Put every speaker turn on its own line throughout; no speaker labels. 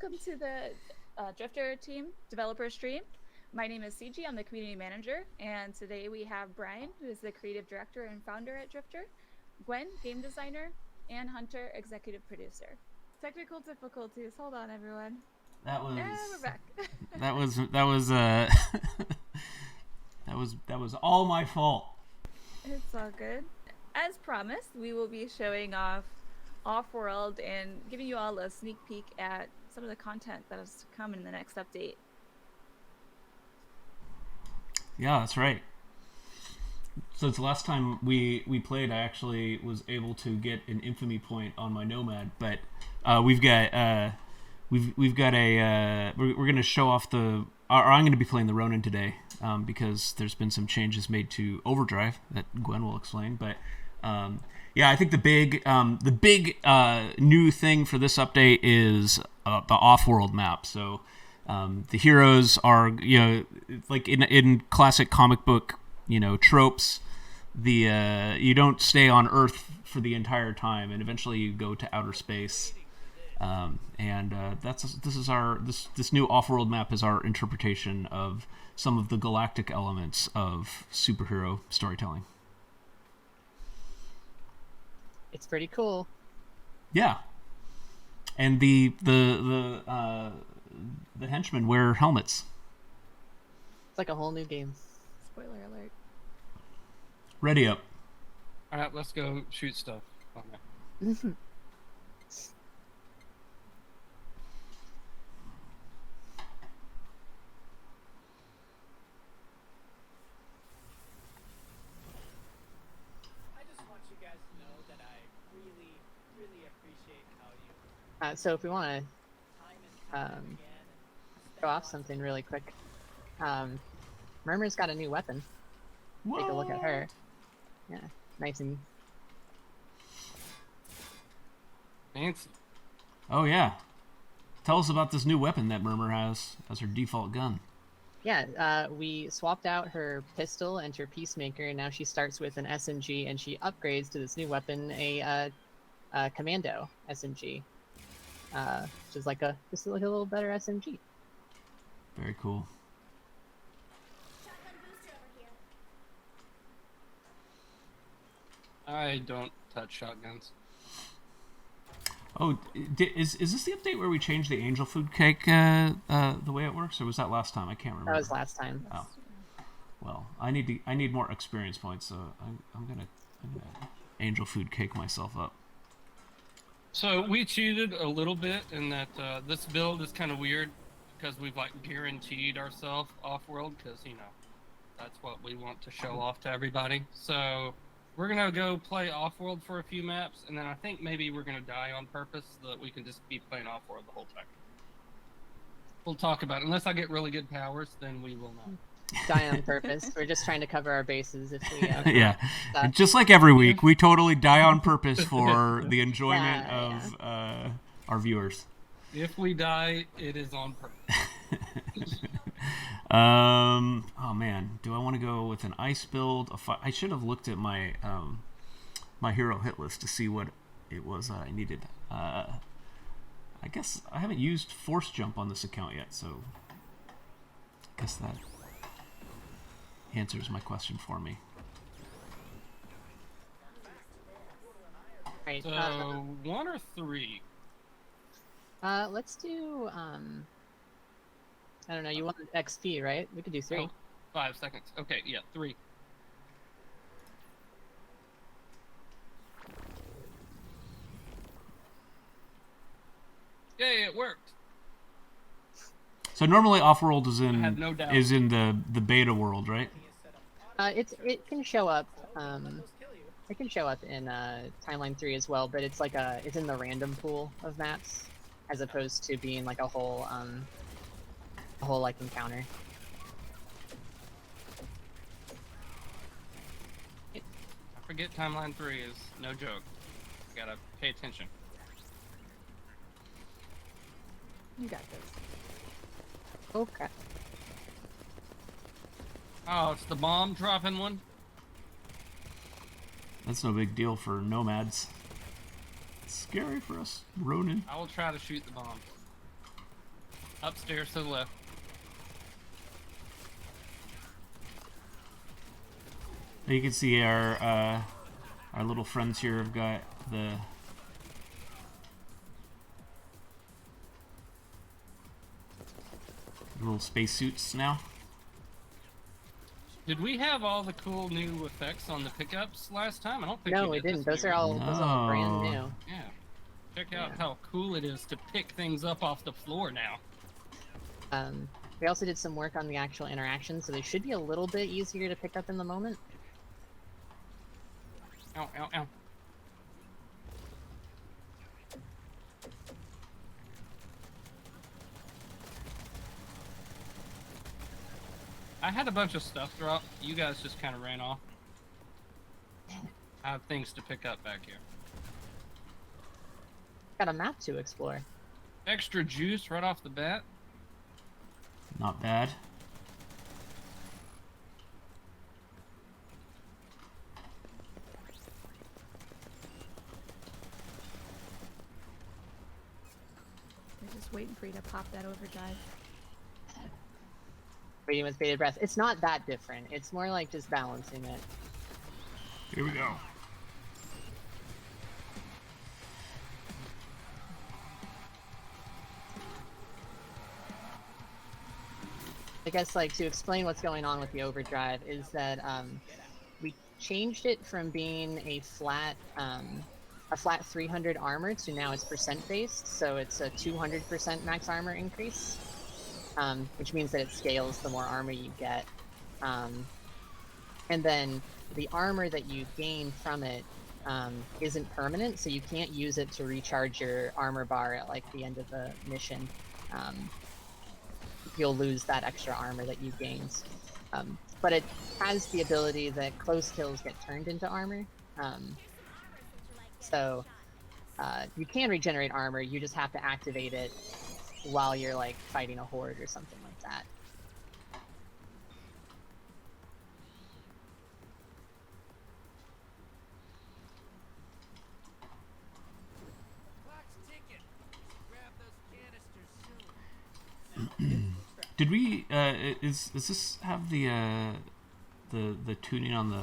welcome to the Drifter team developer stream. My name is Ciji. I'm the community manager, and today we have Brian, who is the creative director and founder at Drifter, Gwen, game designer, and Hunter, executive producer. Technical difficulties. Hold on, everyone.
That was.
We're back.
that was that was all my fault.
It's all good. As promised, we will be showing off Off-World and giving you all a sneak peek at some of the content that is to come in the next update.
Yeah, that's right. Since the last time we played, I actually was able to get an infamy point on my Nomad, but we've got a we're going to show off the. Or I'm going to be playing the Ronin today because there's been some changes made to Overdrive that Gwen will explain. But yeah, I think the big new thing for this update is the off-world map. So the heroes are, like in classic comic book, tropes. You don't stay on Earth for the entire time, and eventually you go to outer space. This new off-world map is our interpretation of some of the galactic elements of superhero storytelling.
It's pretty cool.
Yeah, and the henchmen wear helmets.
It's like a whole new game.
Spoiler alert.
Ready up.
All right, let's go shoot stuff.
So if we want to show off something really quick, Murmur's got a new weapon.
What?
Take a look at her. Yeah, nice and
Fancy.
Oh yeah, tell us about this new weapon that Murmur has as her default gun.
yeah. We swapped out her pistol and her peacemaker, and now she starts with an SMG, and she upgrades to this new weapon, a commando SMG. Which is just like a little better SMG.
Very cool.
I don't touch shotguns.
Oh, is this the update where we changed the angel food cake the way it works, or was that last time? I can't remember.
That was last time.
Oh, well, I need more experience points, so I'm gonna angel food cake myself up.
So we cheated a little bit in that this build is kind of weird because we've guaranteed ourselves off-world because that's what we want to show off to everybody. So we're gonna go play off-world for a few maps, and then I think maybe we're gonna die on purpose so that we can just be playing off-world the whole time. We'll talk about it. Unless I get really good powers, then we will not.
Die on purpose. We're just trying to cover our bases if we
yeah, just like every week, we totally die on purpose for the enjoyment of our viewers.
If we die, it is on purpose.
Oh man, do I want to go with an ice build? I should have looked at my my hero hit list to see what it was I needed. I guess I haven't used force jump on this account yet, so I guess that answers my question for me.
Right.
So 1 or 3?
Let's do I don't know. You want XP, right? We could do 3.
Oh, 5 seconds. Okay, yeah, 3. Yay, it worked.
So normally off-world is
I have no doubt.
the beta world, right?
It can show up. It can show up in Timeline 3 as well, but it's it's in the random pool of maps, as opposed to being a whole encounter.
I forget Timeline 3 is no joke. You gotta pay attention.
You got this.
Okay.
Oh, it's the bomb dropping one?
That's no big deal for nomads. It's scary for us, Ronin.
I will try to shoot the bomb. Upstairs to the left.
You can see our little friends here have got the little spacesuits now.
Did we have all the cool new effects on the pickups last time? I don't think
No,
we
we
did
didn't.
this
Those are all brand
No.
new.
Yeah. Check out
Yeah.
how cool it is to pick things up off the floor now.
We also did some work on the actual interactions, so they should be a little bit easier to pick up in the moment.
Ow, ow, ow. I had a bunch of stuff drop. You guys just kind of ran off. I have things to pick up back here.
Got a map to explore.
Extra juice right off the bat.
Not bad.
They're just waiting for you to pop that overdrive.
Waiting with bated breath. It's not that different. It's more like just balancing it.
Here we go.
I guess, like, to explain what's going on with the overdrive is that we changed it from being a flat 300 armor to now it's percent based, so it's a 200% max armor increase, which means that it scales the more armor you get. And then the armor that you gain from it isn't permanent, so you can't use it to recharge your armor bar at like the end of the mission. You'll lose that extra armor that you gained. But it has the ability that close kills get turned into armor. So you can regenerate armor, you just have to activate it while you're like fighting a horde or something like that.
Did we? Does this have the tuning on the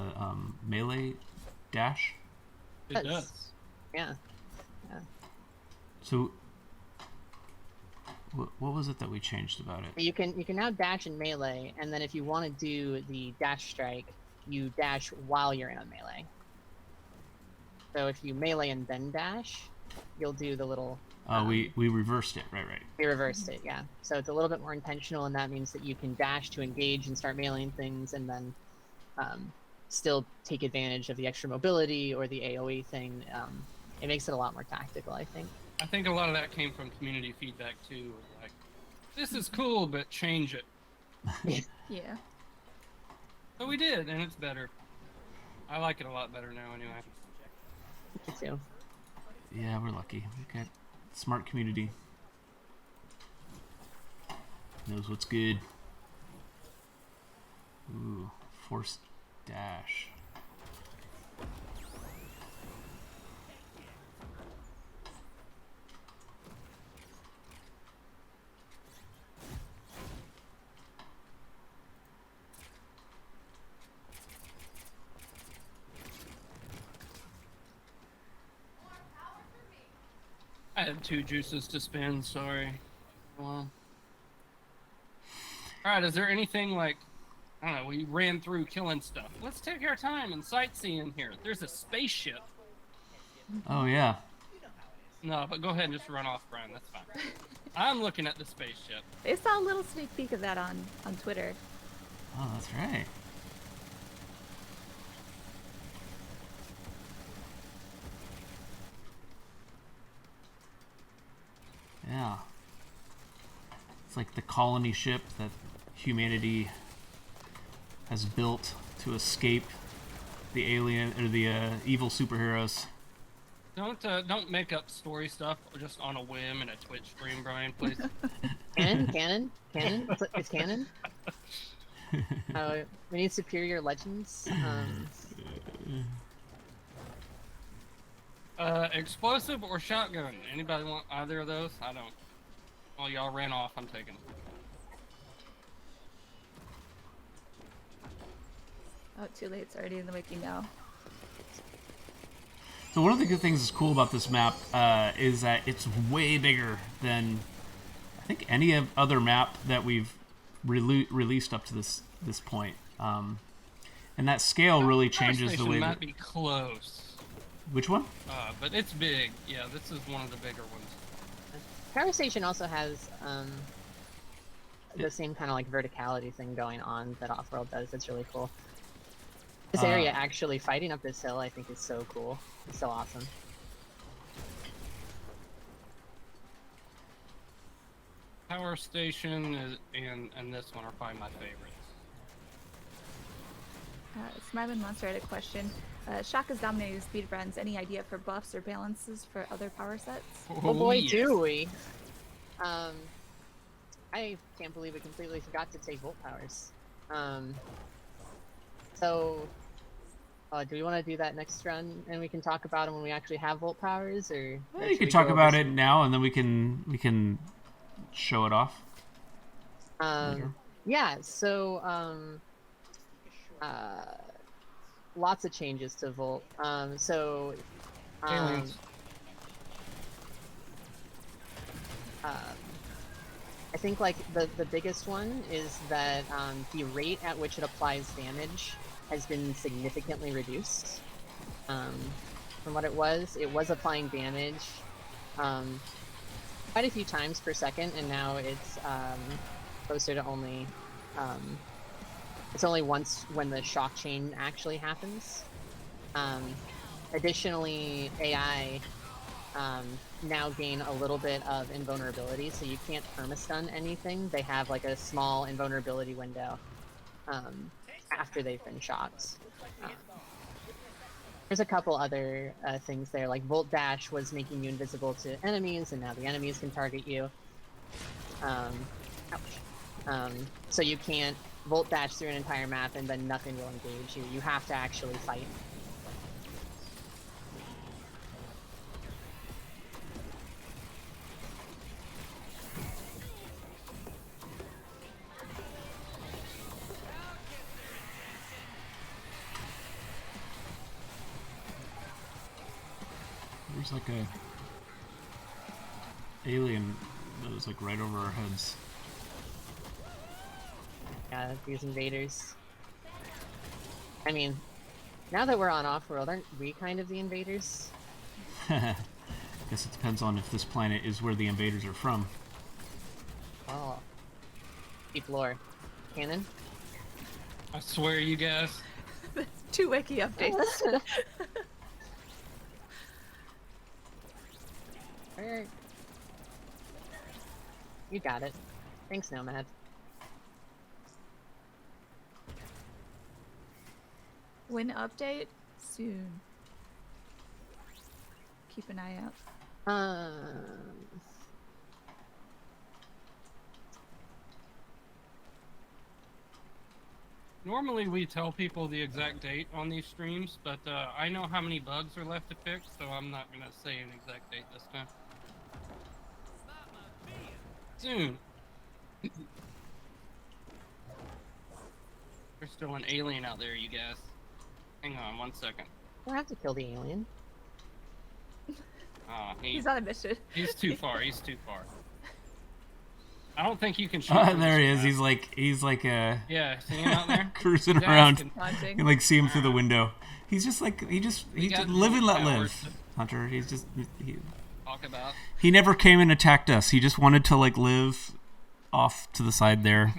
melee dash?
It does.
Yeah.
So, what was it that we changed about it?
You can now dash in melee, and then if you want to do the dash strike, you dash while you're in a melee. So if you melee and then dash, you'll do the little.
We reversed it. Right.
We reversed it, yeah. So it's a little bit more intentional, and that means that you can dash to engage and start meleeing things, and then still take advantage of the extra mobility or the AoE thing. It makes it a lot more tactical, I think.
I think a lot of that came from community feedback too. Like, this is cool, but change it.
Yeah.
So we did, and it's better. I like it a lot better now, anyway.
Me too.
Yeah, we're lucky. We got smart community. Knows what's good. Ooh, forced dash.
I had 2 juices to spend, sorry. Well. Alright, is there anything like, I don't know, we ran through killing stuff. Let's take our time and sightseeing here. There's a spaceship.
Oh yeah.
No, but go ahead and just run off, Brian, that's fine. I'm looking at the spaceship.
They saw a little sneak peek of that on Twitter.
Oh, that's right. Yeah. It's like the colony ship that humanity has built to escape the alien or the evil superheroes.
Don't make up story stuff just on a whim in a Twitch stream, Brian, please.
Canon. It's canon. We need superior legends.
Explosive or shotgun? Anybody want either of those? I don't. Oh, y'all ran off. I'm taking it.
Oh, too late. It's already in the wiki now.
So one of the good things that's cool about this map is that it's way bigger than I think any other map that we've released up to this point. And that scale really changes the way
might
that...
be close.
Which one?
But it's big. Yeah, this is one of the bigger ones.
Power Station also has the same kind of like verticality thing going on that Offworld does. It's really cool. This area actually fighting up this hill, I think, is so cool. It's so awesome.
Power Station and this one are probably my favorites.
Smiling Monster had a question. Shock is dominating speed runs. Any idea for buffs or balances for other power sets?
Oh boy,
yes.
do we! I can't believe we completely forgot to take Volt Powers. Do we want to do that next run, and we can talk about them when we actually have Volt Powers, or?
Well, you can talk about it now, and then we can show it off. Later.
Yeah. So lots of changes to Volt.
Aliens.
I think like the biggest one is that the rate at which it applies damage has been significantly reduced from what it was. It was applying damage quite a few times per second, and now it's closer to only it's only once when the shock chain actually happens. Additionally, AI now gain a little bit of invulnerability, so you can't permastun anything. They have like a small invulnerability window after they've been shocked. There's a couple other things there, like Volt Dash was making you invisible to enemies, and now the enemies can target you. So you can't Volt Dash through an entire map and then nothing will engage you. You have to actually fight.
There's like a alien that was like right over our heads.
Yeah, these invaders. I mean, now that we're on Offworld, aren't we kind of the invaders?
Guess it depends on if this planet is where the invaders are from.
Oh. Deep lore. Canon?
I swear, you guys.
2 wiki updates.
Alright. You got it. Thanks, Nomad.
When update? Soon. Keep an eye out.
Normally we tell people the exact date on these streams, but I know how many bugs are left to fix, so I'm not gonna say an exact date this time. Soon. There's still an alien out there, you guys. Hang on 1 second.
We'll have to kill the alien.
Oh,
He's on a mission.
he's too far. He's too far. I don't think you can shoot.
There he is. He's like
Yeah, see him out there?
cruising
He's
around.
asking.
Haunting.
You can like see him through the window. He's just like he just live and let live. Hunter. He's just
Talk about.
he never came and attacked us. He just wanted to like live off to the side there.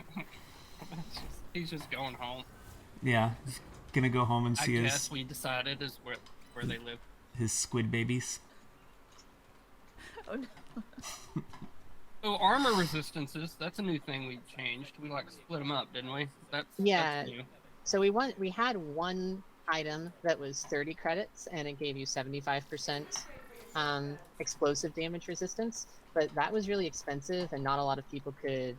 He's just going home.
Yeah, he's gonna go home and see
I guess we decided is where they live.
his squid babies.
Oh no.
Oh, armor resistances. That's a new thing we changed. We like split them up, didn't we? That's new.
So we had one item that was 30 credits, and it gave you 75% explosive damage resistance, but that was really expensive, and not a lot of people could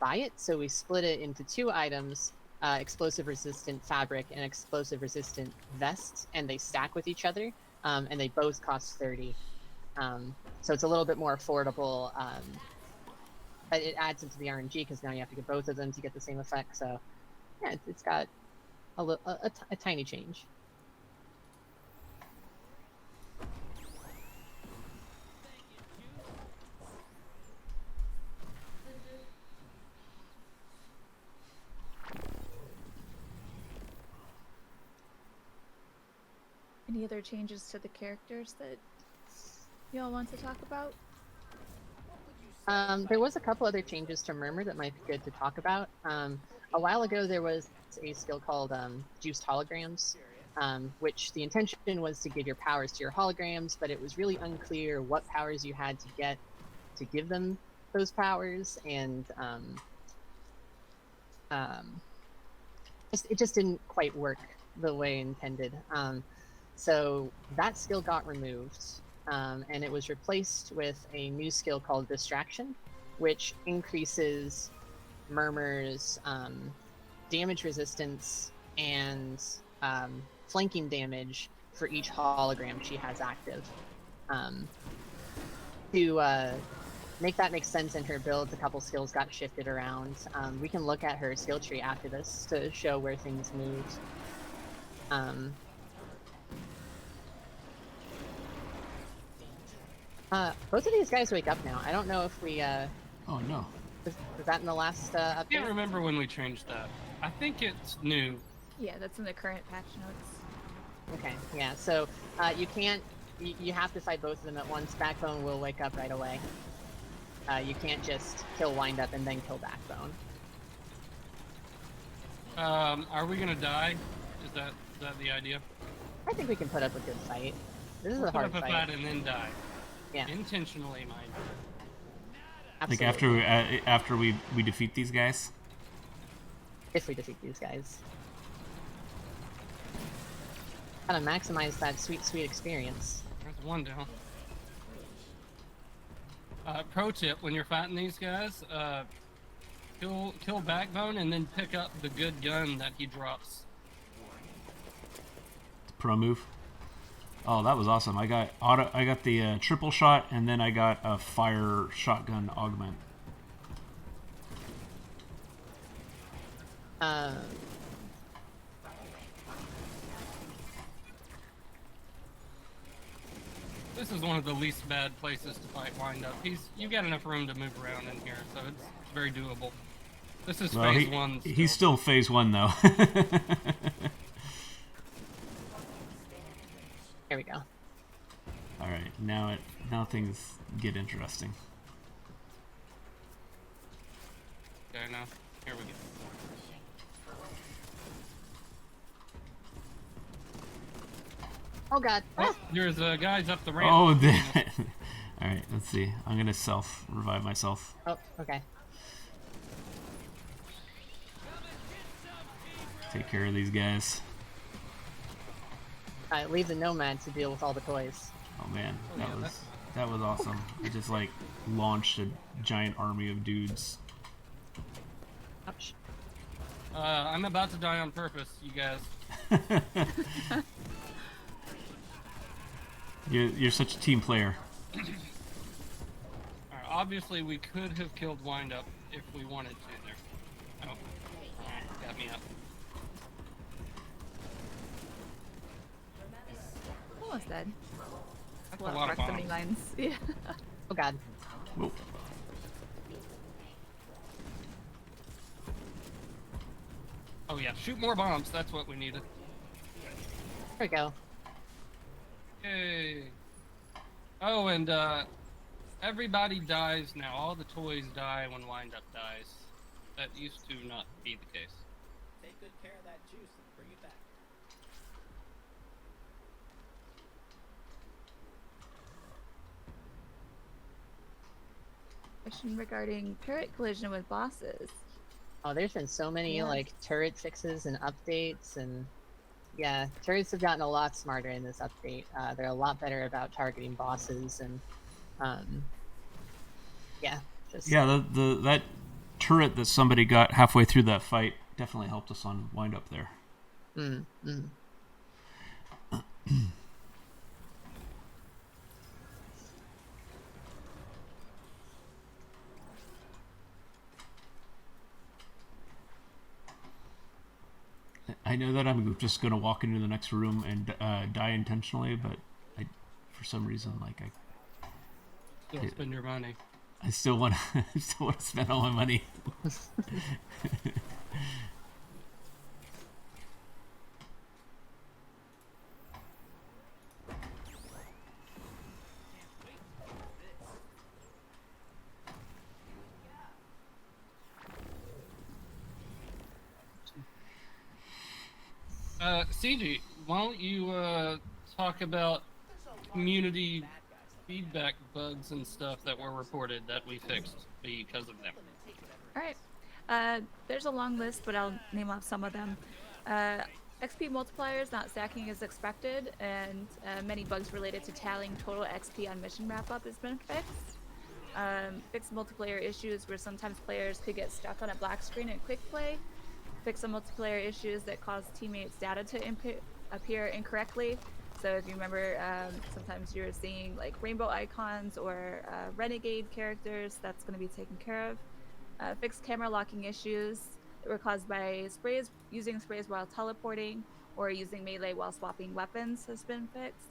buy it, so we split it into 2 items, explosive resistant fabric and explosive resistant vest, and they stack with each other, and they both cost 30. So it's a little bit more affordable but it adds into the RNG because now you have to get both of them to get the same effect. So yeah, it's got a tiny change.
Any other changes to the characters that y'all want to talk about?
There was a couple other changes to Murmur that might be good to talk about. A while ago, there was a skill called Juiced Holograms, which the intention was to give your powers to your holograms, but it was really unclear what powers you had to get to give them those powers, and it just didn't quite work the way intended. So that skill got removed, and it was replaced with a new skill called Distraction, which increases Murmur's damage resistance and flanking damage for each hologram she has active. To make that make sense in her builds, a couple skills got shifted around. We can look at her skill tree after this to show where things moved. Both of these guys wake up now. I don't know if we...
Oh, no.
Was that in the last
I
update?
can't remember when we changed that. I think it's new.
Yeah, that's in the current patch notes.
Okay, yeah, so you can't... You have to fight both of them at once. Backbone will wake up right away. You can't just kill Windup and then kill Backbone.
Are we gonna die? Is that the idea?
I think we can put up a good fight. This is a
Put
hard
up a
fight.
fight and then die.
Yeah,
Intentionally, mind.
Like
absolutely.
after we defeat these guys.
If we defeat these guys. Gotta maximize that sweet, sweet experience.
There's one down. Pro tip: when you're fighting these guys, kill Backbone and then pick up the good gun that he drops.
Pro move. Oh, that was awesome. I got the triple shot, and then I got a fire shotgun augment.
This is one of the least bad places to fight Windup. You got enough room to move around in here, so it's very doable. This is
Well,
phase one.
he's still phase 1 though.
There we go.
All right, now things get interesting.
Okay, now here we go.
Oh god.
Oh, there's guys up the ramp.
Oh, all right. Let's see. I'm gonna revive myself.
Oh, okay.
Take care of these guys.
Leave the Nomad to deal with all the toys.
Oh man,
Oh, yeah,
that was awesome. I just like launched a giant army of dudes.
Ouch.
I'm about to die on purpose, you guys.
You're such a team player.
Alright, obviously, we could have killed Windup if we wanted to there. Oh, got me up.
Almost dead.
That's
A
a
lot
lot
of
of
proximity
bombs.
lines. Yeah.
Oh god.
Whoa.
Oh yeah, shoot more bombs. That's what we needed.
There we go.
Yay. Oh, and everybody dies now. All the toys die when Windup dies. That used to not be the case.
Take good care of that juice and bring it back.
Question regarding turret collision with bosses.
Oh, there's been so many
Yeah.
like turret fixes and updates, and yeah, turrets have gotten a lot smarter in this update. They're a lot better about targeting bosses, and yeah, just
Yeah, that turret that somebody got halfway through that fight definitely helped us on wind up there.
mm, mm.
I know that I'm just gonna walk into the next room and die intentionally, but for some reason, like
Still spend your money.
I still want to spend all my money.
Ciji, why don't you talk about community feedback bugs and stuff that were reported that we fixed because of them?
All right. There's a long list, but I'll name off some of them. XP multipliers not stacking as expected, and many bugs related to tallying total XP on mission wrap-up has been fixed. Fixed multiplayer issues where sometimes players could get stuck on a black screen in quick play. Fix some multiplayer issues that cause teammates' data to appear incorrectly. So if you remember, sometimes you're seeing like rainbow icons or renegade characters. That's going to be taken care of. Fix camera locking issues that were caused by using sprays while teleporting or using melee while swapping weapons has been fixed.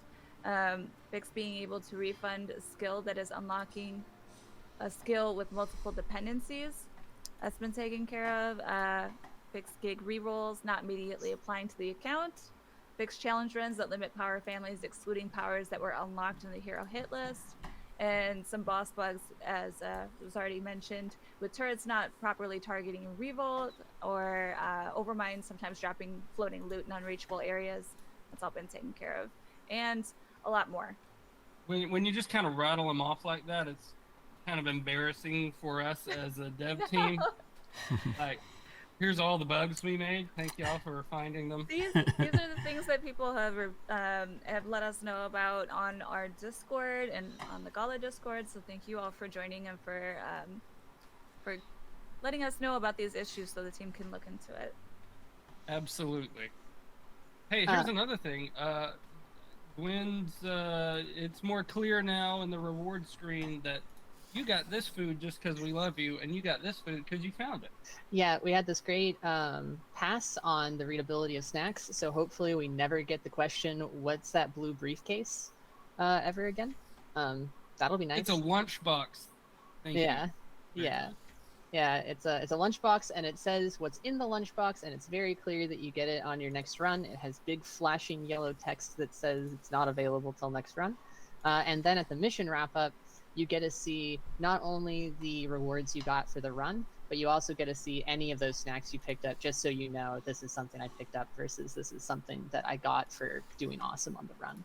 Fix being able to refund a skill that is unlocking a skill with multiple dependencies. That's been taken care of. Fix gig rerolls not immediately applying to the account. Fix challenge runs that limit power families, excluding powers that were unlocked in the hero hit list. And some boss bugs, as was already mentioned, with turrets not properly targeting revolt or overmind sometimes dropping floating loot in unreachable areas. That's all been taken care of. And a lot more.
When you just kind of rattle them off like that, it's kind of embarrassing for us as a dev team. Like, here's all the bugs we made. Thank y'all for finding them.
These are the things that people have let us know about on our Discord and on the Gala Discord. So thank you all for joining and for letting us know about these issues so the team can look into it.
Absolutely. Hey, here's another thing. Gwen's, it's more clear now in the reward screen that you got this food just because we love you, and you got this food because you found it.
Yeah, we had this great pass on the readability of snacks, so hopefully we never get the question, what's that blue briefcase ever again? That'll be nice.
It's a lunchbox. Thank you.
Yeah, it's a lunchbox, and it says what's in the lunchbox, and it's very clear that you get it on your next run. It has big flashing yellow text that says it's not available till next run. And then at the mission wrap-up, you get to see not only the rewards you got for the run, but you also get to see any of those snacks you picked up, just so you know this is something I picked up versus this is something that I got for doing awesome on the run.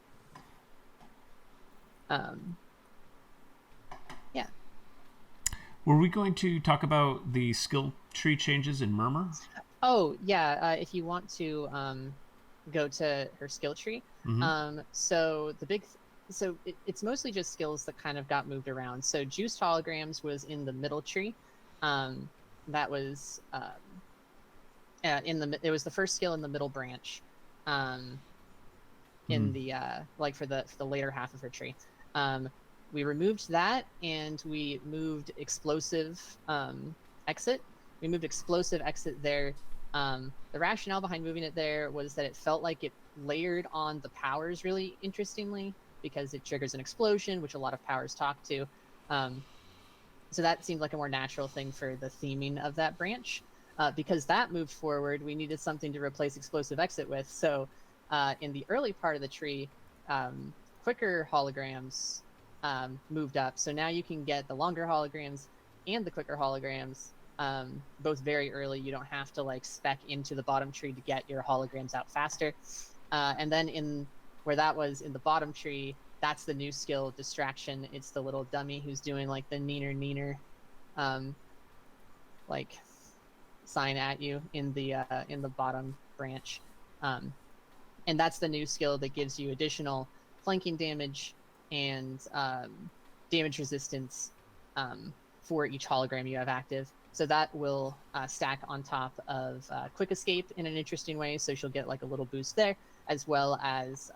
Yeah.
Were we going to talk about the skill tree changes in Murmur?
Oh, yeah. If you want to go to her skill tree.
Mm-hmm.
So it's mostly just skills that kind of got moved around. So juiced holograms was in the middle tree. That was it was the first skill in the middle branch. In the like for the later half of her tree. We removed that, and we moved explosive exit. We moved explosive exit there. The rationale behind moving it there was that it felt like it layered on the powers really interestingly, because it triggers an explosion, which a lot of powers talk to. So that seemed like a more natural thing for the theming of that branch. Because that moved forward, we needed something to replace explosive exit with. So in the early part of the tree, quicker holograms moved up. So now you can get the longer holograms and the quicker holograms both very early. You don't have to like spec into the bottom tree to get your holograms out faster. And then where that was in the bottom tree, that's the new skill, distraction. It's the little dummy who's doing like the neener like sign at you in the bottom branch. And that's the new skill that gives you additional flanking damage and damage resistance for each hologram you have active. So that will stack on top of quick escape in an interesting way. So she'll get like a little boost there, as well as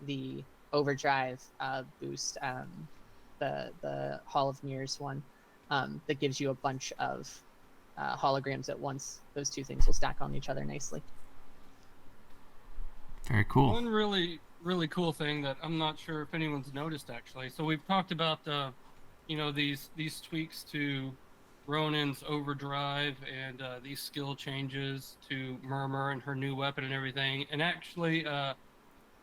the overdrive boost, the Hall of Mirrors one, that gives you a bunch of holograms at once. Those two things will stack on each other nicely.
Very cool.
One really cool thing that I'm not sure if anyone's noticed actually. So we've talked about these tweaks to Ronin's overdrive and these skill changes to Murmur and her new weapon and everything. And actually,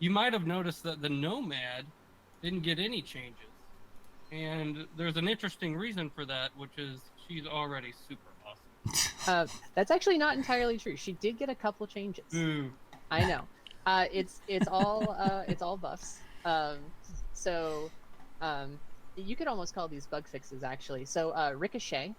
you might have noticed that the Nomad didn't get any changes. And there's an interesting reason for that, which is she's already super awesome.
That's actually not entirely true. She did get a couple changes.
Ooh.
I know. It's all buffs. You could almost call these bug fixes actually. So Ricochet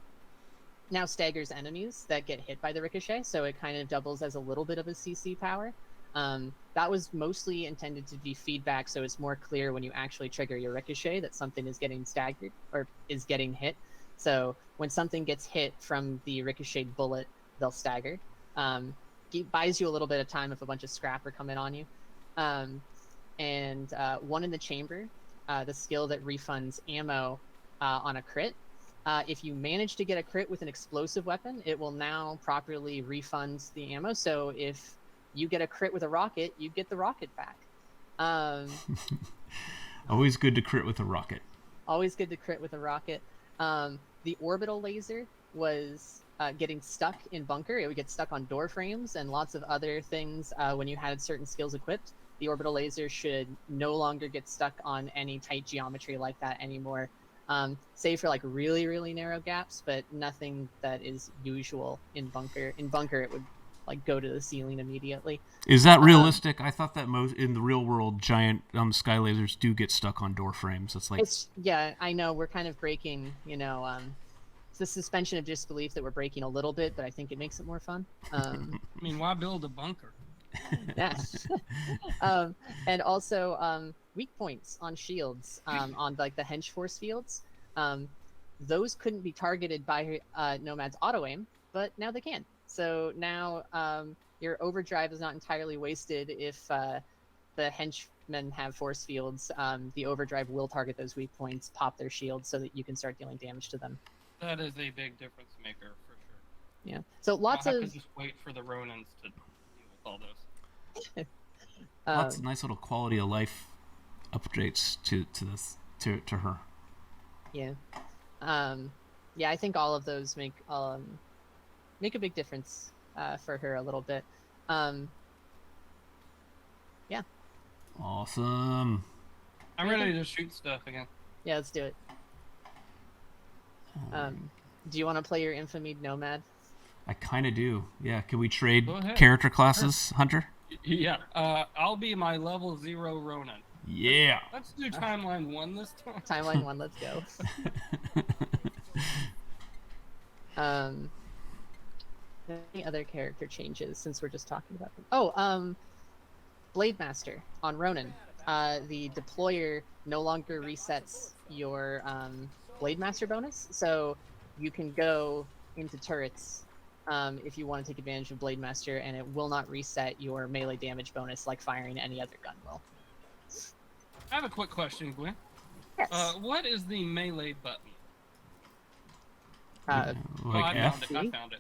now staggers enemies that get hit by the Ricochet, so it kind of doubles as a little bit of a CC power. That was mostly intended to be feedback, so it's more clear when you actually trigger your Ricochet that something is getting staggered or is getting hit. So when something gets hit from the Ricochet bullet, they'll stagger. It buys you a little bit of time if a bunch of scrap are coming on you. One in the chamber, the skill that refunds ammo on a crit. If you manage to get a crit with an explosive weapon, it will now properly refund the ammo. So if you get a crit with a rocket, you get the rocket back.
Always good to crit with a rocket.
Always good to crit with a rocket. The orbital laser was getting stuck in bunker. It would get stuck on door frames and lots of other things when you had certain skills equipped. The orbital laser should no longer get stuck on any tight geometry like that anymore, save for like really, really narrow gaps, but nothing that is usual in bunker. In bunker, it would like go to the ceiling immediately.
Is that realistic? I thought that most in the real world, giant sky lasers do get stuck on door frames. It's like
yeah, I know we're kind of breaking, it's the suspension of disbelief that we're breaking a little bit, but I think it makes it more fun.
I mean, why build a bunker?
Yeah. And also weak points on shields, on like the hench force fields. Those couldn't be targeted by Nomad's auto aim, but now they can. So now your overdrive is not entirely wasted if the henchmen have force fields. The overdrive will target those weak points, pop their shields so that you can start dealing damage to them.
That is a big difference maker for sure.
Yeah. So lots
I'll
of
have to just wait for the Ronins to deal with all those.
lots of nice little quality of life updates to her.
Yeah. Yeah, I think all of those make a big difference for her a little bit. Yeah.
Awesome.
I'm ready to shoot stuff again.
Yeah, let's do it. Do you want to play your Infamy Nomad?
I kind of do. Yeah. Can we trade
Go ahead.
character classes, Hunter?
Yeah. I'll be my level 0 Ronin.
Yeah.
Let's do timeline 1 this time.
Timeline 1, let's go. Any other character changes since we're just talking about them? Oh, Blade Master on Ronin. The deployer no longer resets your Blade Master bonus, so you can go into turrets if you want to take advantage of Blade Master, and it will not reset your melee damage bonus like firing any other gun will.
I have a quick question, Gwen.
Yes.
What is the melee button?
Like
I
F?
found it. I found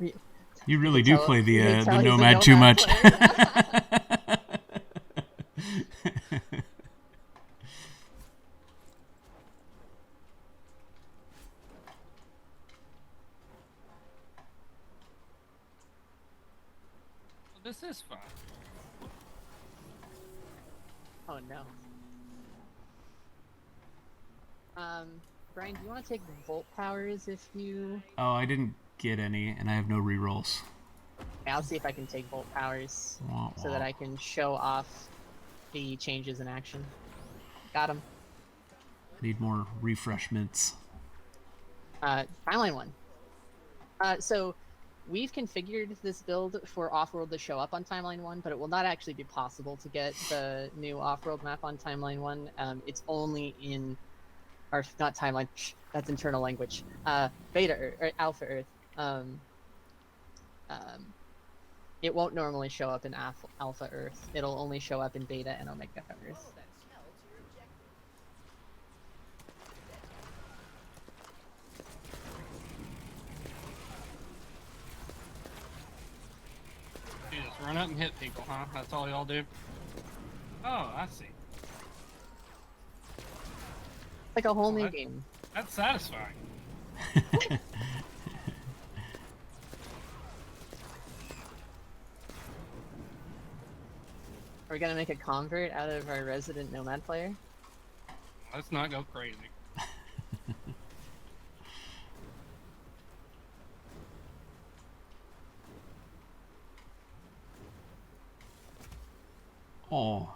it.
You really do play the
he's a
Nomad too
Nomad
much.
player.
This is fun.
Oh no. Brian, do you want to take Volt powers if you...
Oh, I didn't get any, and I have no rerolls.
Okay, I'll see if I can take Volt powers
Wah,
so that
wah.
I can show off the changes in action. Got him.
Need more refreshments.
Timeline 1. So we've configured this build for Offworld to show up on Timeline 1, but it will not actually be possible to get the new Offworld map on Timeline 1. It's only in... Or not Timeline, that's internal language. Beta Earth, or Alpha Earth. It won't normally show up in Alpha Earth. It'll only show up in Beta and Omega Earth.
Just run up and hit people, huh? That's all y'all do? Oh, I see.
Like a whole
Oh,
new
that-
game.
That's satisfying.
Are we gonna make a convert out of our resident nomad player?
Let's not go crazy.
Oh.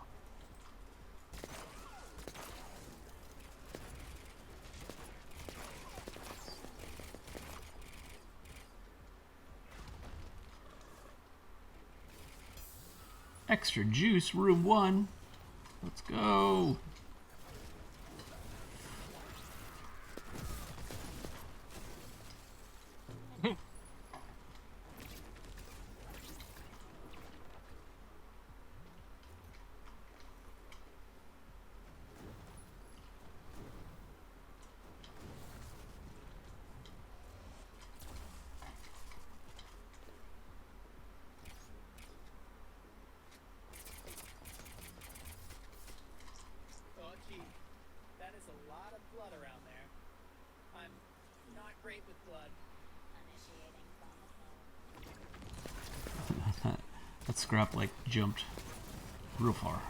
Extra juice, room 1. Let's go.
Oh, gee. That is a lot of blood around there. I'm not great with blood.
That scrap like jumped real far.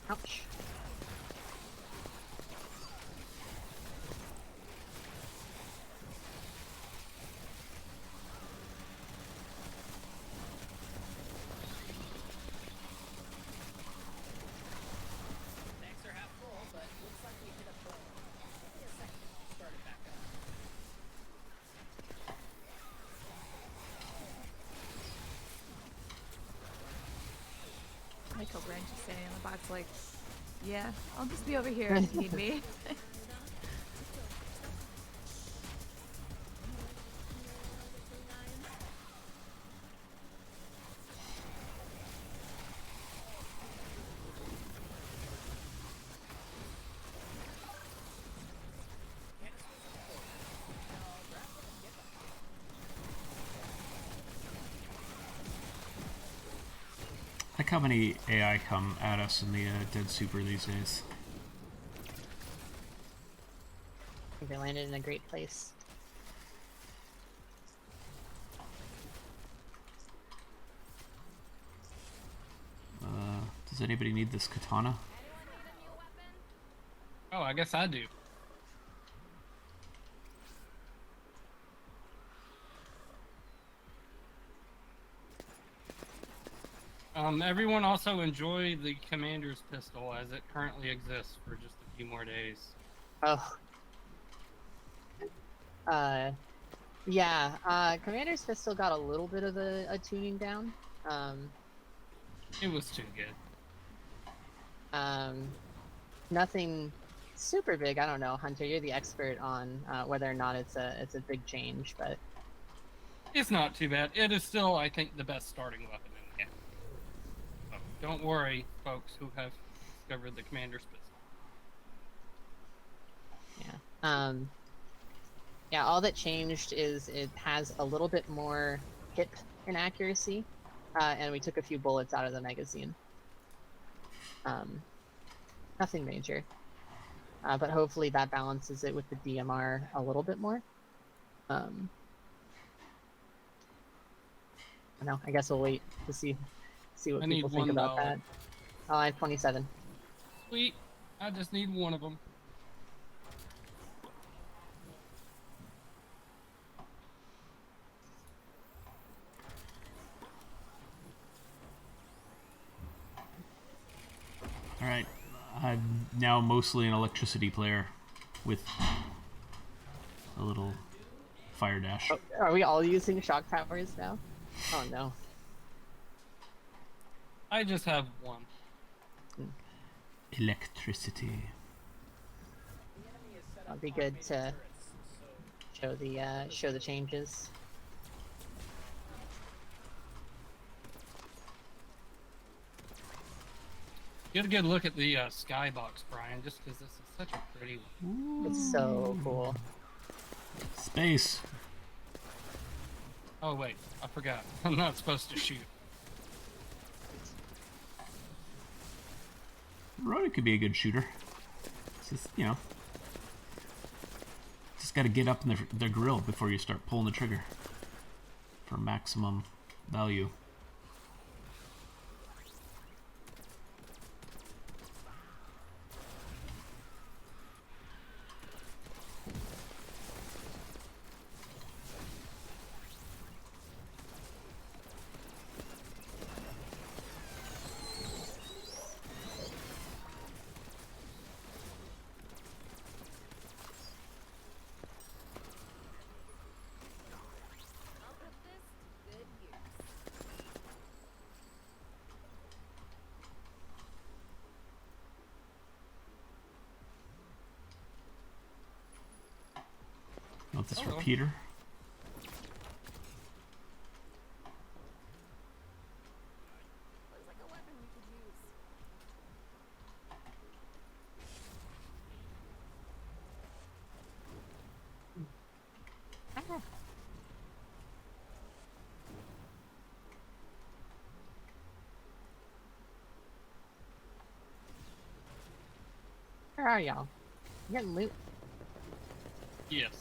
Ouch.
Tanks are half full, but looks like we hit a bone. Give me a second to start it back up.
Michael Brand just standing in the box like, yeah, I'll just be over here if you need me.
Like how many AI come at us in the Dead Super these days.
I think they landed in a great place.
Does anybody need this katana?
Oh, I guess I do. Everyone also enjoy the commander's pistol as it currently exists for just a few more days.
Oh. Yeah, Commander's Pistol got a little bit of a tuning down.
It was too good.
Nothing super big. I don't know, Hunter. You're the expert on whether or not it's a big change, but
It's not too bad. It is still, I think, the best starting weapon in the game. So don't worry, folks who have discovered the commander's pistol.
yeah. Yeah, all that changed is it has a little bit more hit and accuracy, and we took a few bullets out of the magazine. Nothing major, but hopefully that balances it with the DMR a little bit more. I don't know. I guess we'll wait to see what
I need
people think about
$1.
that. Oh, I have 27.
Sweet. I just need one of them.
Alright, I'm now mostly an electricity player with a little fire dash.
Oh, are we all using shock towers now? Oh no.
I just have one.
Electricity.
It'll be good to show the changes.
Get a good look at the skybox, Brian, just because this is such a pretty one.
It's so cool.
Space.
Oh wait, I forgot. I'm not supposed to shoot.
Ronan could be a good shooter. It's just, just got to get up in the grill before you start pulling the trigger for maximum value.
I'll put this to good use.
Want this
Hello.
repeater?
Looks like a weapon we could use.
Where are y'all? You getting loot?
Yes.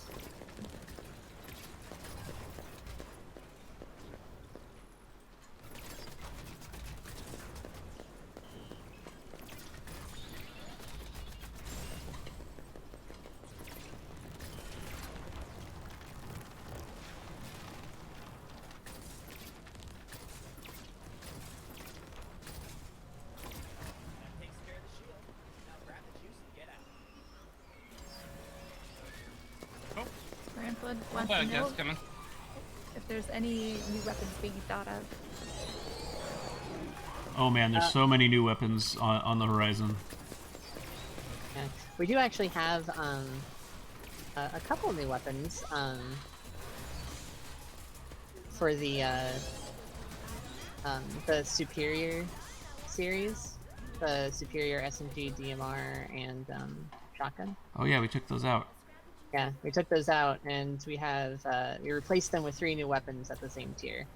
That takes care of the shield. Now grab the juice and get out.
Brandwood
Oh,
wants to
bad
know
guys coming.
if there's any new weapons being thought of.
Oh man, there's so many new weapons on the horizon.
Yeah. We do actually have a couple new weapons for the Superior series, the Superior SMG, DMR, and shotgun.
Oh yeah, we took those out.
Yeah, we took those out, and we have we replaced them with 3 new weapons at the same tier.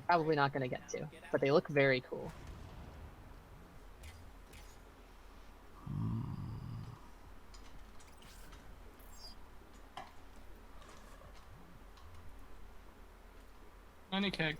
Probably not going to get to, but they look very cool.
Honey keg.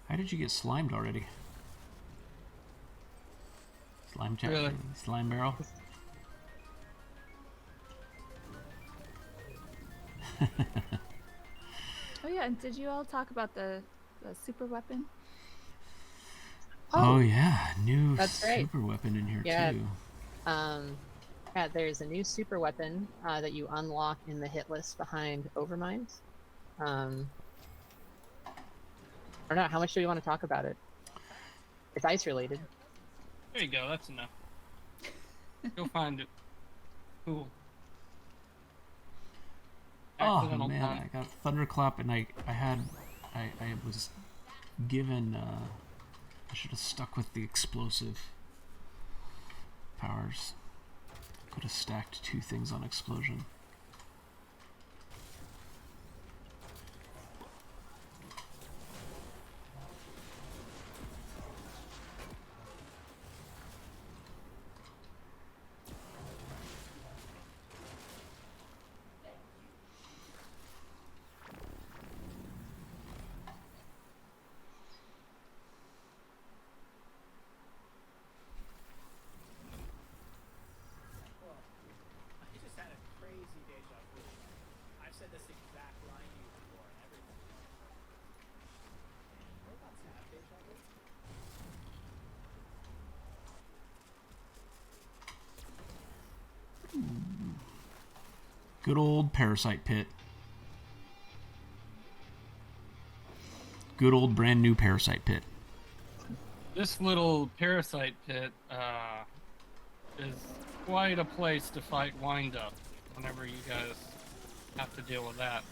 How did you get slimed already? Slime chat?
Really?
Slime barrel?
Oh yeah, and did you all talk about the super weapon?
Oh yeah, new
That's right.
super weapon in here
Yeah.
too.
Yeah, there's a new super weapon that you unlock in the hit list behind Overmind. I don't know, how much do we want to talk about it? It's ice related.
There you go. That's enough. Go find it. Cool.
Oh
Accidental
man,
pun.
I got thunderclap and I was given I should have stuck with the explosive powers. Could have stacked 2 things on explosion.
Whoa. I just had a crazy deja vu. I've said this exact line to you before and everything. Robots have deja vu?
Good old parasite pit. Good old brand new parasite pit.
This little parasite pit is quite a place to fight wind up whenever you guys have to deal with that.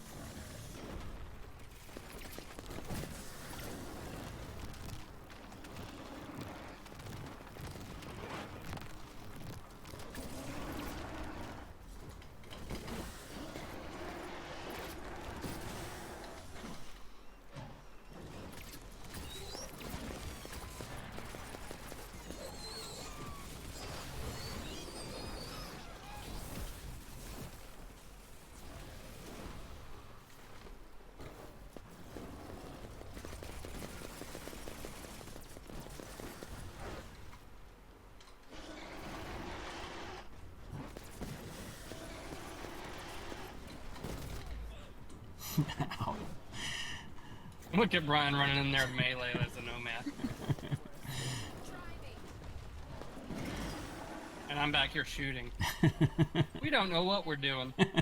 Ow.
Look at Brian running in there melee as a nomad. And I'm back here shooting. We don't know what we're doing.
It's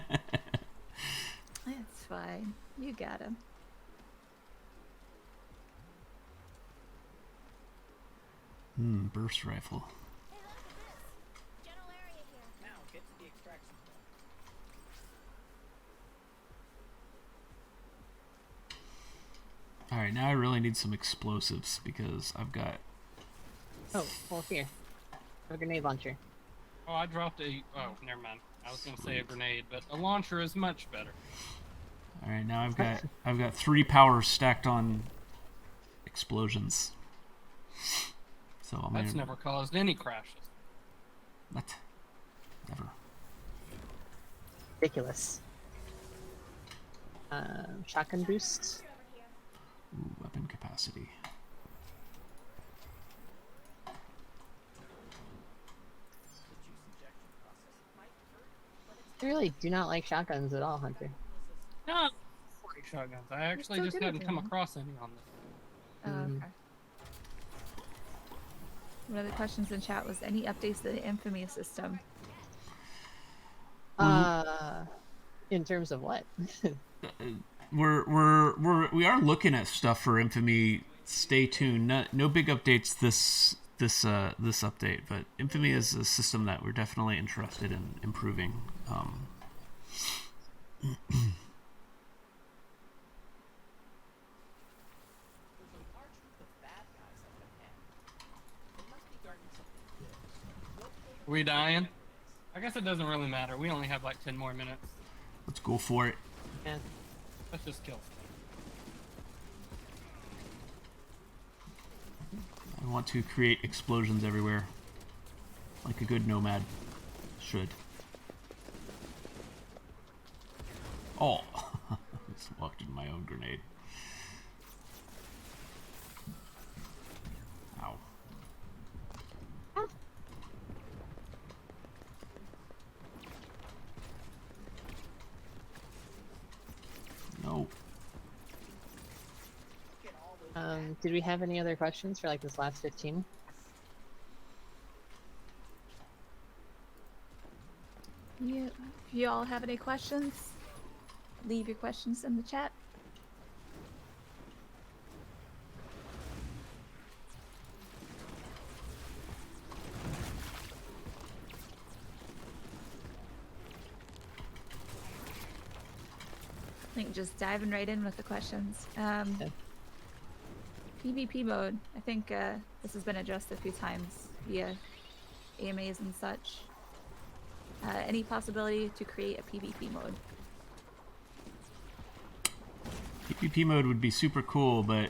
fine. You got him.
Burst rifle.
Hey, look at this. General area here.
Now, get to the extraction point.
Alright, now I really need some explosives because I've got...
Oh, well, here. A grenade launcher.
Oh, I dropped a... Oh, never mind. I was going to say a grenade, but a launcher is much better.
Alright, now I've got 3 powers stacked on explosions. So I'm
That's
gonna...
never caused any crashes.
What? Never.
Ridiculous. Shotgun boost.
Ooh, weapon capacity.
I really do not like shotguns at all, Hunter.
No, shotguns. I actually
so
just
good at
hadn't come
them.
across any on this.
Oh,
Mm.
okay. One of the questions in chat was any updates to the infamy system.
In terms of what?
We are looking at stuff for Infamy. Stay tuned. No big updates this update, but Infamy is a system that we're definitely interested in improving.
Are we dying? I guess it doesn't really matter. We only have like 10 more minutes.
Let's go for it.
Yeah.
Let's just kill.
I want to create explosions everywhere, like a good nomad should. Oh, I just walked into my own grenade. Ow. No.
Did we have any other questions for like this last 15?
Yeah. If you all have any questions, leave your questions in the chat. I think just diving right in with the questions.
Okay.
PvP mode. I think this has been addressed a few times via AMAs and such. Any possibility to create a PvP mode?
PvP mode would be super cool, but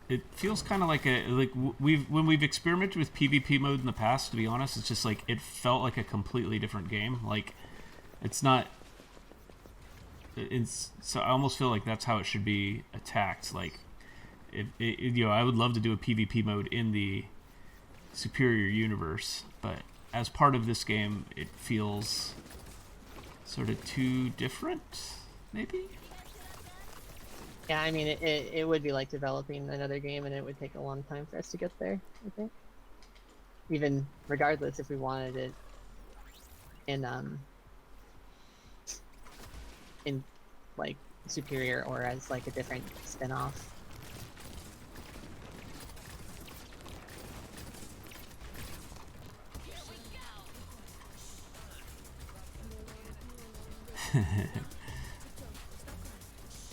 it feels kind of like when we've experimented with PvP mode in the past. To be honest, it's just like it felt like a completely different game. Like it's not. So I almost feel like that's how it should be attacked. Like, I would love to do a PvP mode in the Superior universe, but as part of this game, it feels sort of too different, maybe?
Yeah, I mean, it would be like developing another game, and it would take a long time for us to get there, I think. Even regardless if we wanted it in like Superior or as like a different spin-off.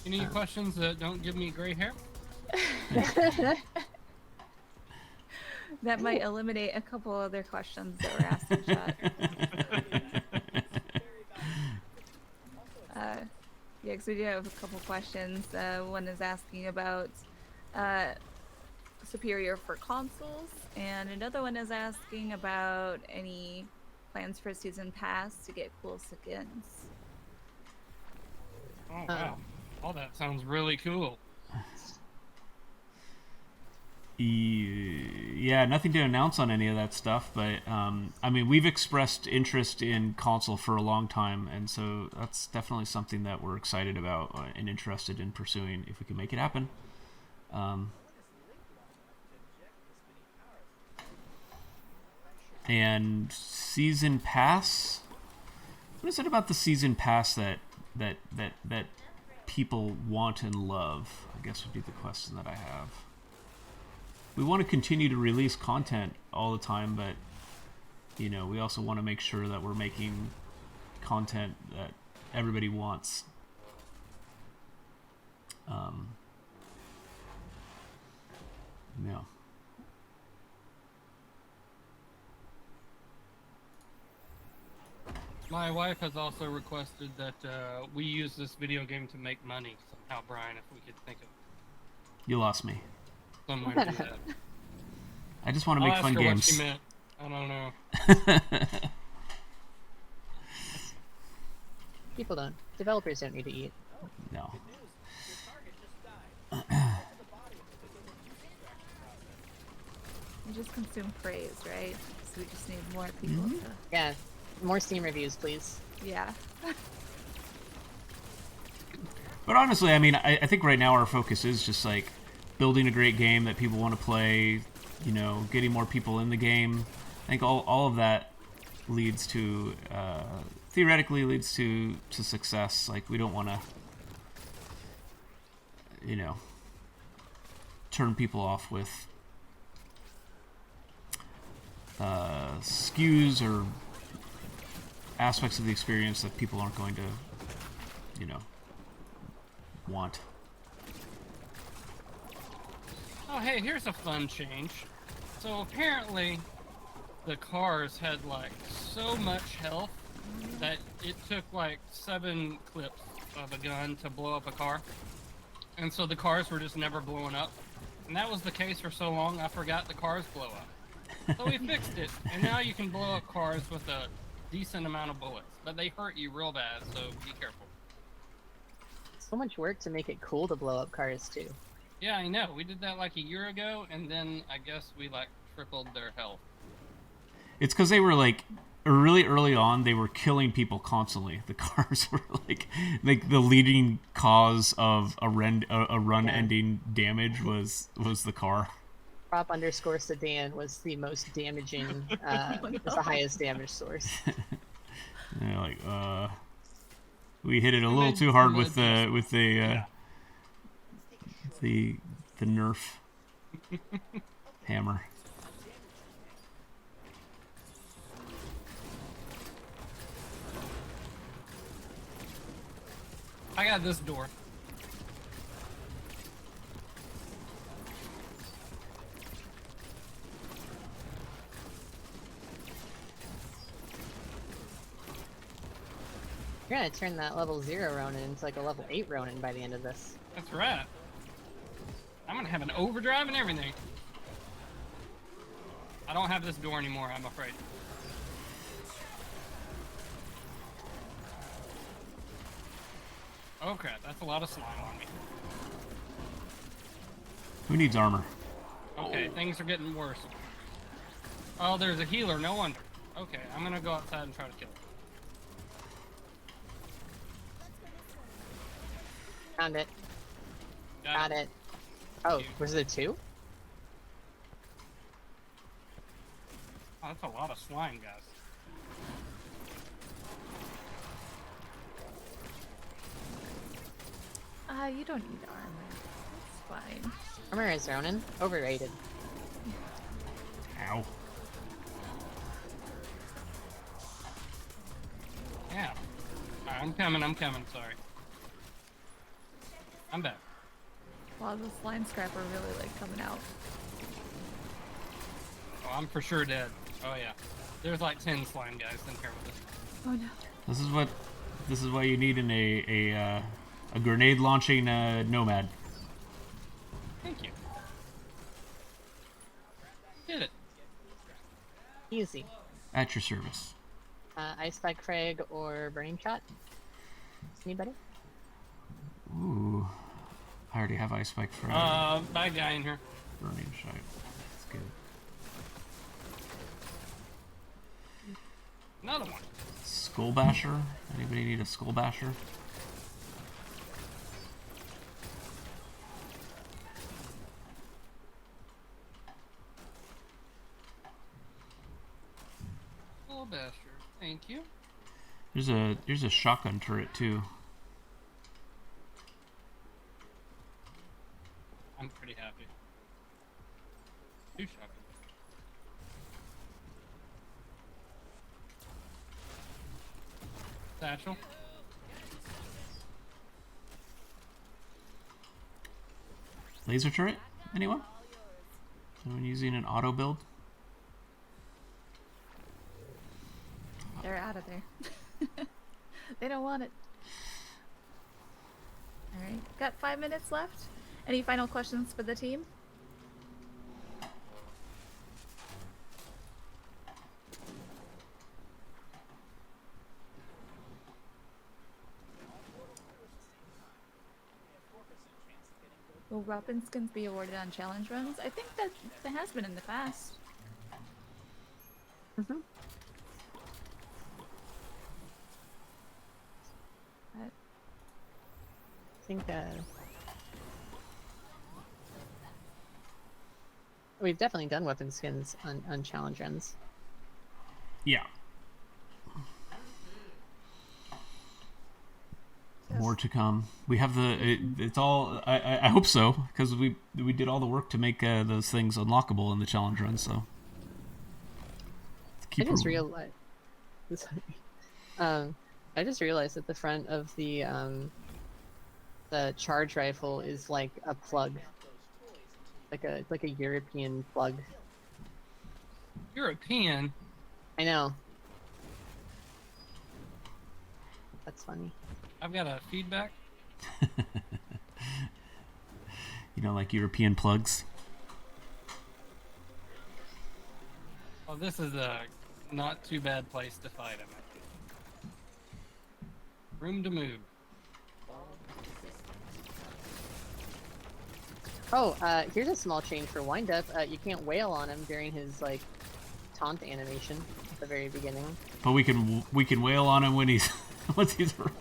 Any questions that don't give me gray hair?
That might eliminate a couple other questions that were asked in chat. Yeah, because we do have a couple questions. One is asking about Superior for consoles, and another one is asking about any plans for season pass to get cool skins.
Oh wow, all that sounds really cool.
Yeah, nothing to announce on any of that stuff, but I mean, we've expressed interest in console for a long time, and so that's definitely something that we're excited about and interested in pursuing if we can make it happen. And season pass. What is it about the season pass that people want and love? I guess would be the question that I have. We want to continue to release content all the time, but you know, we also want to make sure that we're making content that everybody wants. Yeah.
My wife has also requested that we use this video game to make money somehow, Brian, if we could think of
You lost me.
some way to do that.
I just want to
I'll
make
ask
fun
her
games.
what she meant. I don't know.
People don't. Developers don't need to eat.
No.
We just consume praise, right? So we just need more people to...
Yeah. More Steam reviews, please.
Yeah.
But honestly, I mean, I think right now our focus is just like building a great game that people want to play, you know, getting more people in the game. I think all of that leads to, theoretically leads to success. Like, we don't want to, you know, turn people off with skews or aspects of the experience that people aren't going to, you know, want.
Oh, hey, here's a fun change. So apparently, the cars had like so much health that it took like 7 clips of a gun to blow up a car. And so the cars were just never blowing up. And that was the case for so long, I forgot the cars blow up. So we fixed it, and now you can blow up cars with a decent amount of bullets. But they hurt you real bad, so be careful.
So much work to make it cool to blow up cars, too.
Yeah, I know. We did that like a year ago, and then I guess we like tripled their health.
It's because they were like really early on. They were killing people constantly. The cars were like the leading cause of a run-ending damage was the car.
Prop _ sedan was the most damaging, was the highest damage source.
And they're like, we hit it a little too hard with the Nerf hammer.
I got this door.
You're gonna turn that level 0 Ronin into like a level 8 Ronin by the end of this.
That's right. I'm gonna have an overdrive and everything. I don't have this door anymore, I'm afraid. Okay, that's a lot of slime on me.
Who needs armor?
Okay, things are getting worse. Oh, there's a healer, no wonder. Okay, I'm gonna go outside and try to kill him.
Found it. Got it. Oh, was there 2?
Oh, that's a lot of slime, guys.
You don't need armor. It's fine.
Armor is Ronin. Overrated.
Ow.
Yeah. Alright, I'm coming, sorry. I'm back.
Wow, the slime scrapper really like coming out.
Oh, I'm for sure dead. Oh yeah. There's like 10 slime guys in here with us.
Oh no.
This is why you need a grenade launching nomad.
Thank you. Did it.
Easy.
At your service.
Ice Spike Frag or Burning Shot? Anybody?
Ooh. I already have ice spike for
Bad guy in here.
burning shot. That's good.
Another one.
Skull basher. Anybody need a skull basher?
Little bastard. Thank you.
There's a shotgun turret too.
I'm pretty happy. 2 shotguns. Satchel.
Laser turret? Anyone? Anyone using an auto build?
They're out of there. They don't want it. Alright, got 5 minutes left. Any final questions for the team? Will weapon skins be awarded on challenge runs? I think that has been in the past.
Mm-hmm. I think we've definitely done weapon skins on challenge runs.
Yeah. More to come. We have it's all. I hope so, because we did all the work to make those things unlockable in the challenge run. So.
I just realized. I just realized that the front of the charge rifle is like a plug, like a European plug.
European.
I know. That's funny.
I've got a feedback.
You know, like European plugs.
Well, this is a not too bad place to fight him. Room to move.
Oh, here's a small change for Wind Up. You can't wail on him during his like taunt animation at the very beginning.
But we can wail on him when he's once he's arrived.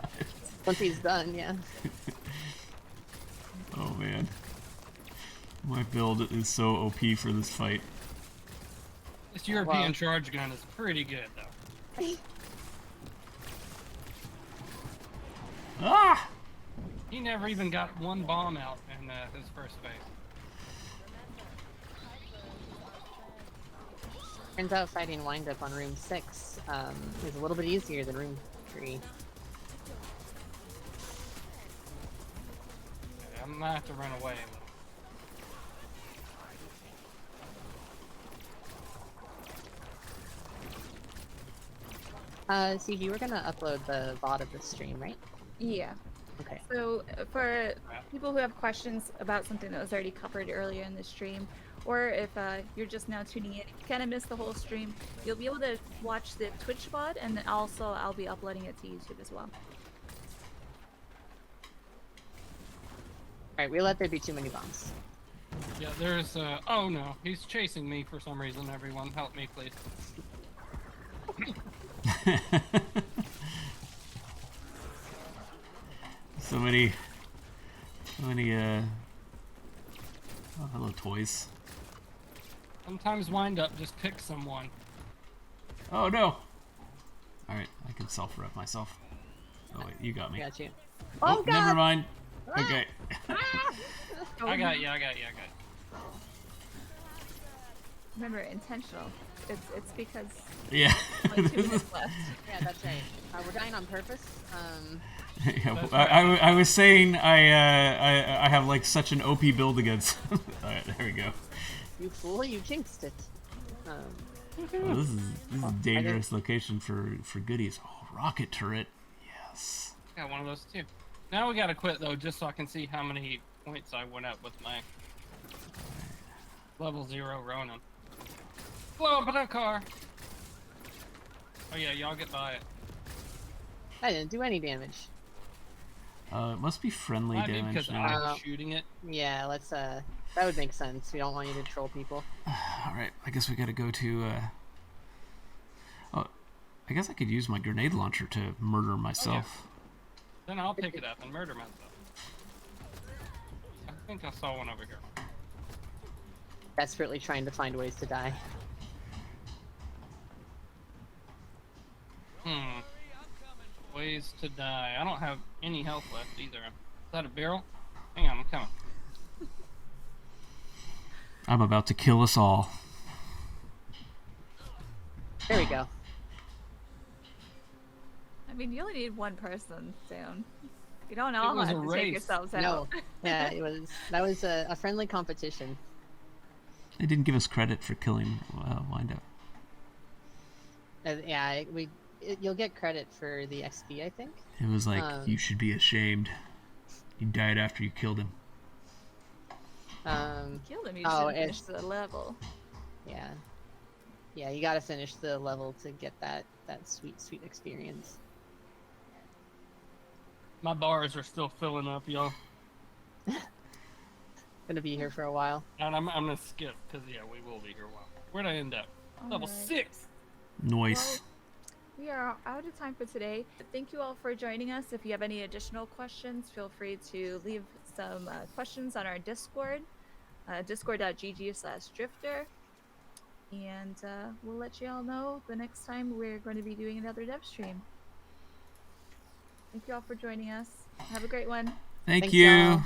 Once he's done, yeah.
Oh man, my build is so OP for this fight.
This European
Wow.
charge gun is pretty good, though.
Ah!
He never even got one bomb out in his first phase.
Turns out fighting Wind Up on room 6 is a little bit easier than room 3.
I'm gonna have to run away a little.
CG, we're gonna upload the VOD of the stream, right?
Yeah.
Okay.
So for people who have questions about something that was already covered earlier in the stream, or if you're just now tuning in, if you kind of missed the whole stream, you'll be able to watch the Twitch VOD, and then also I'll be uploading it to YouTube as well.
Alright, we let there be too many bombs.
Yeah, there's oh no, he's chasing me for some reason. Everyone, help me, please.
So many oh, hello toys.
Sometimes Wind Up just pick someone.
Oh no. Alright, I can self-rep myself. Oh wait, you got me.
Got you.
Oh,
Oh, God!
never mind. Okay.
I got you.
Remember, intentional. It's because
Yeah.
like 2
This is-
minutes left.
Yeah, that's right. We're dying on purpose.
Yeah, I was saying I have like such an OP build against. Alright, there we go.
You fool, you jinxed it.
Oh, this is a dangerous location for goodies. Oh, rocket turret. Yes.
Got one of those too. Now we gotta quit though, just so I can see how many points I went up with my level 0 Ronin. Blow up in a car. Oh yeah, y'all get by it.
I didn't do any damage.
It must be friendly
I did
damage
because
now.
I was shooting it.
Yeah, let's that would make sense. We don't want you to troll people.
Alright, I guess we gotta go to oh, I guess I could use my grenade launcher to murder myself.
Then I'll pick it up and murder myself. I think I saw one over here.
Desperately trying to find ways to die.
Ways to die. I don't have any health left either. Is that a barrel? Hang on, I'm coming.
I'm about to kill us all.
There we go.
I mean, you only need one person soon. You don't all
was
have
a
to take
race.
yourselves
No.
out.
Yeah, that was a friendly competition.
They didn't give us credit for killing Windup.
Yeah, you'll get credit for the XP, I think.
It was like, you should be ashamed. You died after you killed him.
Killed him, you
Oh,
should finish
it's-
the level.
Yeah. Yeah, you gotta finish the level to get that sweet, sweet experience.
My bars are still filling up, y'all.
Gonna be here for a while.
And I'm gonna skip, because yeah, we will be here a while. Where'd I end up? Level
Alright.
6!
Noise.
We are out of time for today. Thank you all for joining us. If you have any additional questions, feel free to leave some questions on our Discord, discord.gg/drifter. And we'll let you all know the next time we're going to be doing another dev stream. Thank you all for joining us. Have a great one.
Thank
Thanks,
you.
y'all.